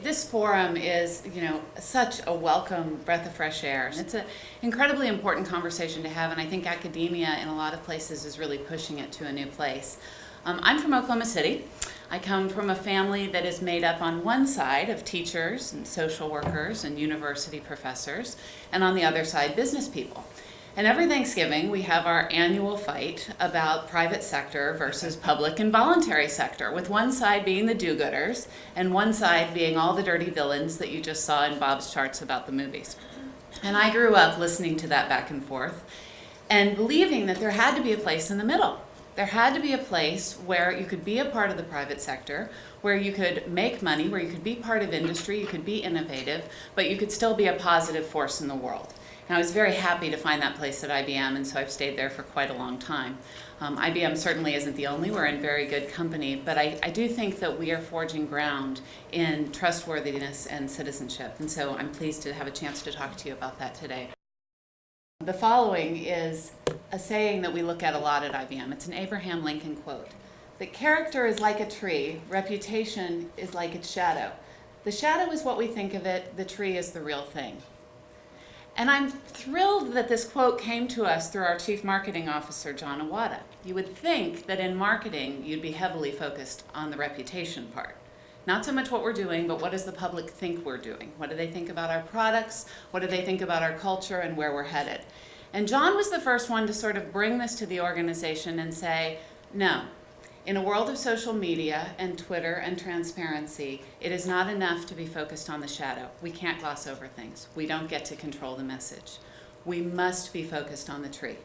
This forum is, such a welcome breath of fresh air. It's an incredibly important conversation to have, and I think academia in a lot of places is really pushing it to a new place. I'm from Oklahoma City. I come from a family that is made up on one side of teachers and social workers and university professors, and on the other side, business people. And every Thanksgiving, we have our annual fight about private sector versus public and voluntary sector, with one side being the do-gooders and one side being all the dirty villains that you just saw in Bob's charts about the movies. And I grew up listening to that back and forth and believing that there had to be a place in the middle. There had to be a place where you could be a part of the private sector, where you could make money, where you could be part of industry, you could be innovative, but you could still be a positive force in the world. And I was very happy to find that place at IBM, and so I've stayed there for quite a long time. IBM certainly isn't the only, we're in very good company, but I do think that we are forging ground in trustworthiness and citizenship, and so I'm pleased to have a chance to talk to you about that today. The following is a saying that we look at a lot at IBM. It's an Abraham Lincoln quote, that character is like a tree, reputation is like its shadow. The shadow is what we think of it, the tree is the real thing. And I'm thrilled that this quote came to us through our Chief Marketing Officer, John Iwata. You would think that in marketing, you'd be heavily focused on the reputation part. Not so much what we're doing, but what does the public think we're doing? What do they think about our products? What do they think about our culture and where we're headed? And John was the first one to sort of bring this to the organization and say, no. In a world of social media and Twitter and transparency, it is not enough to be focused on the shadow. We can't gloss over things. We don't get to control the message. We must be focused on the tree.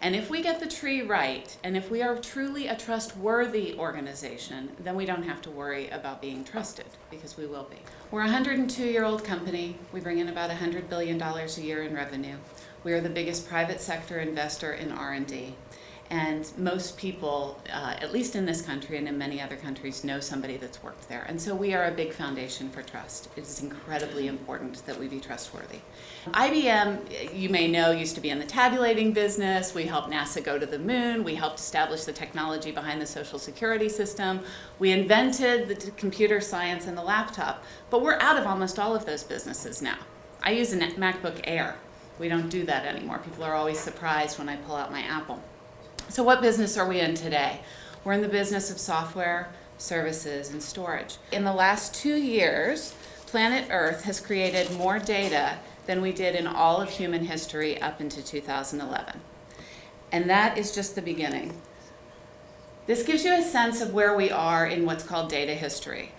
And if we get the tree right, and if we are truly a trustworthy organization, then we don't have to worry about being trusted, because we will be. We're a 102-year-old company. We bring in about $100 billion a year in revenue. We are the biggest private sector investor in R&D. And most people, at least in this country and in many other countries, know somebody that's worked there. And so we are a big foundation for trust. It is incredibly important that we be trustworthy. IBM, you may know, used to be in the tabulating business. We helped NASA go to the moon. We helped establish the technology behind the Social Security system. We invented the computer science and the laptop. But we're out of almost all of those businesses now. I use a MacBook Air. We don't do that anymore. People are always surprised when I pull out my Apple. So what business are we in today? We're in the business of software, services, and storage. In the last 2 years, planet Earth has created more data than we did in all of human history up into 2011. And that is just the beginning. This gives you a sense of where we are in what's called data history.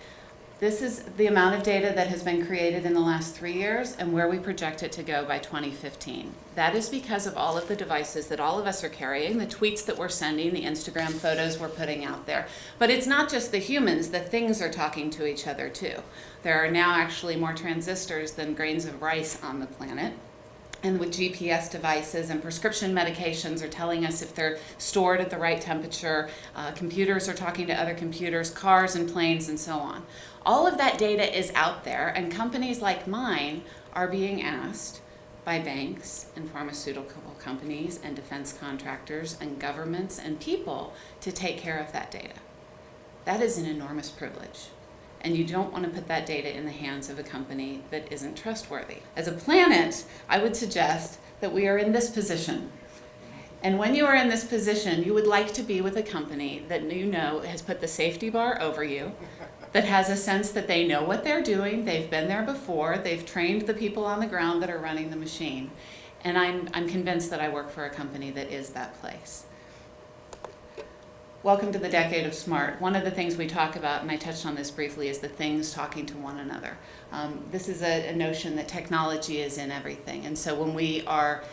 This is the amount of data that has been created in the last 3 years and where we project it to go by 2015. That is because of all of the devices that all of us are carrying, the tweets that we're sending, the Instagram photos we're putting out there. But it's not just the humans, the things are talking to each other too. There are now actually more transistors than grains of rice on the planet. And with GPS devices and prescription medications are telling us if they're stored at the right temperature, computers are talking to other computers, cars and planes and so on. All of that data is out there, and companies like mine are being asked by banks and pharmaceutical companies and defense contractors and governments and people to take care of that data. That is an enormous privilege. And you don't want to put that data in the hands of a company that isn't trustworthy. As a planet, I would suggest that we are in this position. And when you are in this position, you would like to be with a company that you know has put the safety bar over you, that has a sense that they know what they're doing, they've been there before, they've trained the people on the ground that are running the machine. And I'm convinced that I work for a company that is that place. Welcome to the decade of smart. One of the things we talk about, and I touched on this briefly, is the things talking to one another. This is a notion that technology is in everything. And so when we are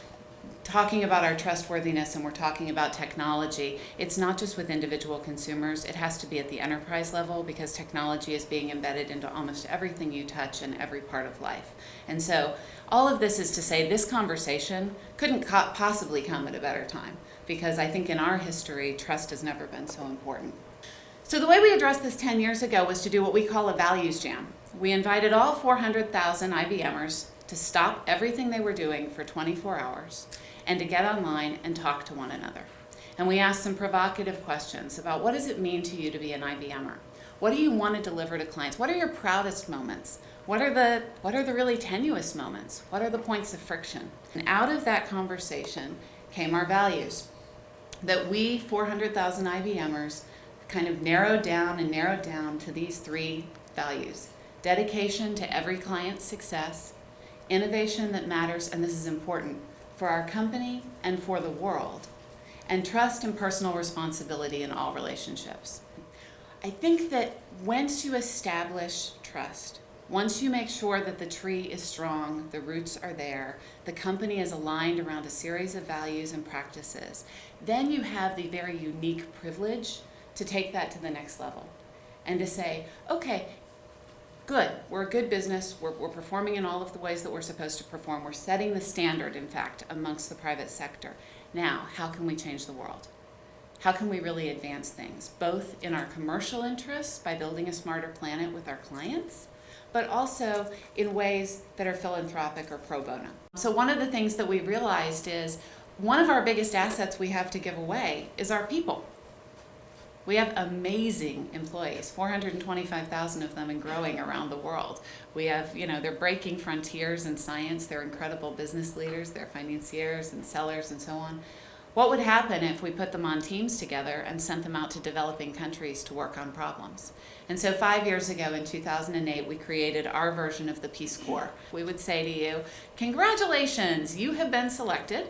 talking about our trustworthiness and we're talking about technology, it's not just with individual consumers. It has to be at the enterprise level, because technology is being embedded into almost everything you touch in every part of life. And so all of this is to say this conversation couldn't possibly come at a better time, because I think in our history, trust has never been so important. So the way we addressed this 10 years ago was to do what we call a values jam. We invited all 400,000 IBMers to stop everything they were doing for 24 hours and to get online and talk to one another. And we asked some provocative questions about what does it mean to you to be an IBMer? What do you want to deliver to clients? What are your proudest moments? What are the really tenuous moments? What are the points of friction? And out of that conversation came our values that we 400,000 IBMers kind of narrowed down to these 3 values: dedication to every client's success, innovation that matters, and this is important, for our company and for the world, and trust and personal responsibility in all relationships. I think that once you establish trust, once you make sure that the tree is strong, the roots are there, the company is aligned around a series of values and practices, then you have the very unique privilege to take that to the next level and to say, okay, good, we're a good business, we're performing in all of the ways that we're supposed to perform, we're setting the standard, in fact, amongst the private sector. Now, how can we change the world? How can we really advance things, both in our commercial interests by building a smarter planet with our clients, but also in ways that are philanthropic or pro bono? So one of the things that we realized is one of our biggest assets we have to give away is our people. We have amazing employees, 425,000 of them and growing around the world. We have, they're breaking frontiers in science, they're incredible business leaders, they're financiers and sellers and so on. What would happen if we put them on teams together and sent them out to developing countries to work on problems? And so 5 years ago, in 2008, we created our version of the Peace Corps. We would say to you, congratulations, you have been selected.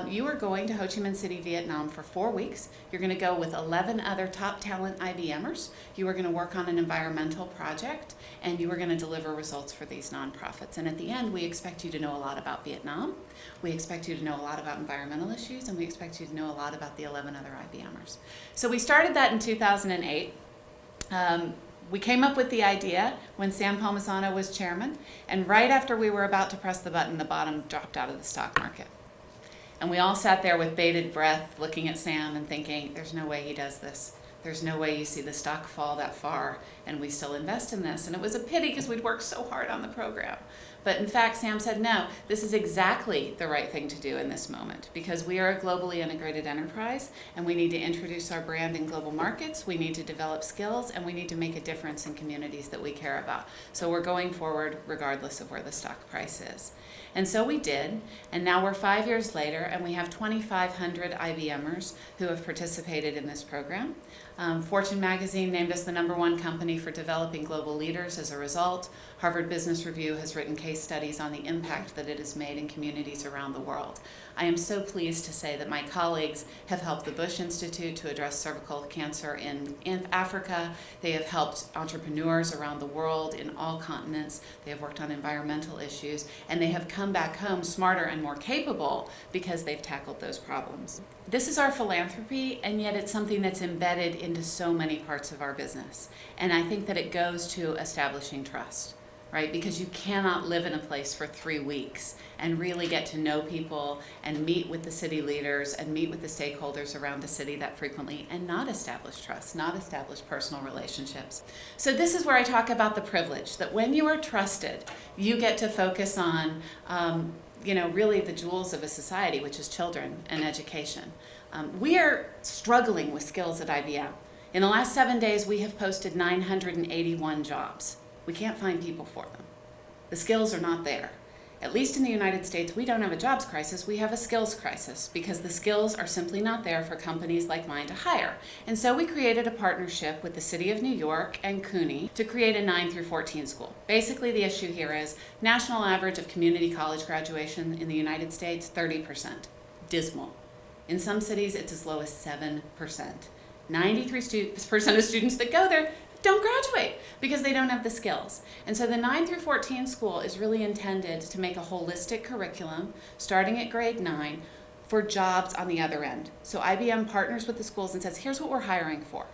You are going to Ho Chi Minh City, Vietnam for 4 weeks. You're going to go with 11 other top talent IBMers. You are going to work on an environmental project, and you are going to deliver results for these nonprofits. And at the end, we expect you to know a lot about Vietnam. We expect you to know a lot about environmental issues, and we expect you to know a lot about the 11 other IBMers. So we started that in 2008. We came up with the idea when Sam Palmisano was chairman, and right after we were about to press the button, the bottom dropped out of the stock market. And we all sat there with bated breath looking at Sam and thinking, there's no way he does this. There's no way you see the stock fall that far and we still invest in this. And it was a pity because we'd worked so hard on the program. But in fact, Sam said, no, this is exactly the right thing to do in this moment because we are a globally integrated enterprise and we need to introduce our brand in global markets, we need to develop skills, and we need to make a difference in communities that we care about. So we're going forward regardless of where the stock price is. And so we did, and now we're 5 years later, and we have 2,500 IBMers who have participated in this program. Fortune magazine named us the #1 company for developing global leaders as a result. Harvard Business Review has written case studies on the impact that it has made in communities around the world. I am so pleased to say that my colleagues have helped the Bush Institute to address cervical cancer in Africa. They have helped entrepreneurs around the world in all continents. They have worked on environmental issues, and they have come back home smarter and more capable because they've tackled those problems. This is our philanthropy, and yet it's something that's embedded into so many parts of our business. And I think that it goes to establishing trust, right? Because you cannot live in a place for 3 weeks and really get to know people and meet with the city leaders and meet with the stakeholders around the city that frequently and not establish trust, not establish personal relationships. So this is where I talk about the privilege, that when you are trusted, you get to focus on really the jewels of a society, which is children and education. We are struggling with skills at IBM. In the last 7 days, we have posted 981 jobs. We can't find people for them. The skills are not there. At least in the United States, we don't have a jobs crisis, we have a skills crisis because the skills are simply not there for companies like mine to hire. And so we created a partnership with the City of New York and CUNY to create a 9 through 14 school. Basically, the issue here is national average of community college graduation in the United States, 30%. Dismal. In some cities, it's as low as 7%. 93% of students that go there don't graduate because they don't have the skills. And so the 9 through 14 school is really intended to make a holistic curriculum starting at grade 9 for jobs on the other end. So IBM partners with the schools and says, here's what we're hiring for.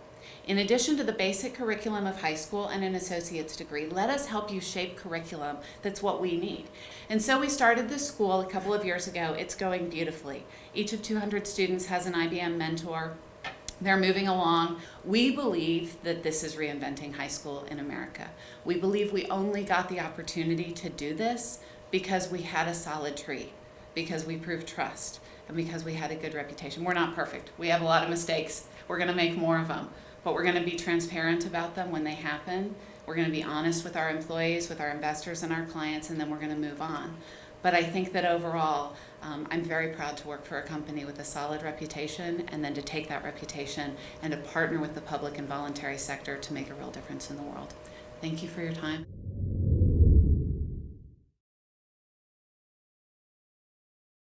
In addition to the basic curriculum of high school and an associate's degree, let us help you shape curriculum that's what we need. And so we started this school a couple of years ago. It's going beautifully. Each of 200 students has an IBM mentor. They're moving along. We believe that this is reinventing high school in America. We believe we only got the opportunity to do this because we had a solid tree, because we proved trust, and because we had a good reputation. We're not perfect. We have a lot of mistakes. We're going to make more of them. but we're going to be transparent about them when they happen. We're going to be honest with our employees, with our investors and our clients, and then we're going to move on. But I think that overall, I'm very proud to work for a company with a solid reputation, and then to take that reputation and to partner with the public and voluntary sector to make a real difference in the world. Thank you for your time.